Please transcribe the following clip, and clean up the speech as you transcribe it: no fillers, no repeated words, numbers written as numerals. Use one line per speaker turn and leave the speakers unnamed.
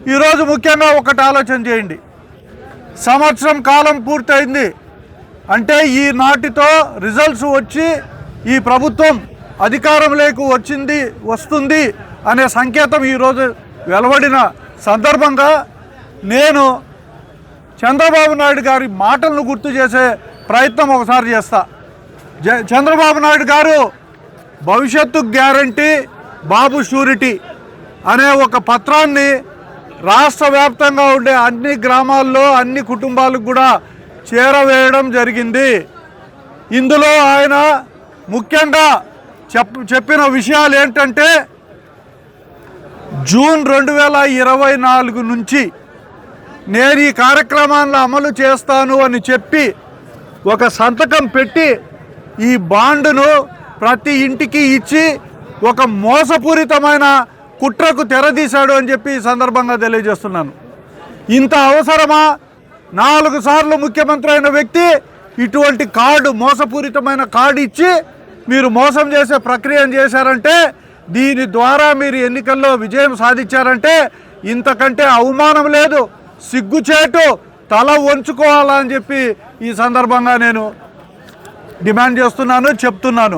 ఈరోజు ముఖ్యంగా ఒకటి ఆలోచన చేయండి. సంవత్సరం కాలం పూర్తయింది అంటే ఈనాటితో రిజల్ట్స్ వచ్చి ఈ ప్రభుత్వం అధికారంలోకి వస్తుంది అనే సంకేతం ఈరోజు వెలువడిన సందర్భంగా నేను చంద్రబాబు నాయుడు గారి మాటలను గుర్తు చేసే ప్రయత్నం ఒకసారి చేస్తా. చంద్రబాబు నాయుడు గారు భవిష్యత్తు గ్యారంటీ బాబు షూరిటీ అనే ఒక పత్రాన్ని రాష్ట్ర వ్యాప్తంగా ఉండే అన్ని గ్రామాల్లో అన్ని కుటుంబాలకు కూడా చేరవేయడం జరిగింది. ఇందులో ఆయన ముఖ్యంగా చెప్పిన విషయాలు ఏంటంటే జూన్ 2024 నుంచి నేను ఈ కార్యక్రమాలను అమలు చేస్తాను అని చెప్పి ఒక సంతకం పెట్టి ఈ బాండును ప్రతి ఇంటికి ఇచ్చి ఒక మోసపూరితమైన కుట్రకు తెరదీశాడు అని చెప్పి ఈ సందర్భంగా తెలియజేస్తున్నాను. ఇంత అవసరమా? 4 సార్లు ముఖ్యమంత్రి అయిన వ్యక్తి ఇటువంటి మోసపూరితమైన కార్డు ఇచ్చి మీరు మోసం చేసే ప్రక్రియను చేశారంటే, దీని ద్వారా మీరు ఎన్నికల్లో విజయం సాధించారంటే ఇంతకంటే అవమానం లేదు, సిగ్గుచేటు, తల వంచుకోవాలని చెప్పి ఈ సందర్భంగా నేను డిమాండ్ చేస్తున్నాను, చెప్తున్నాను.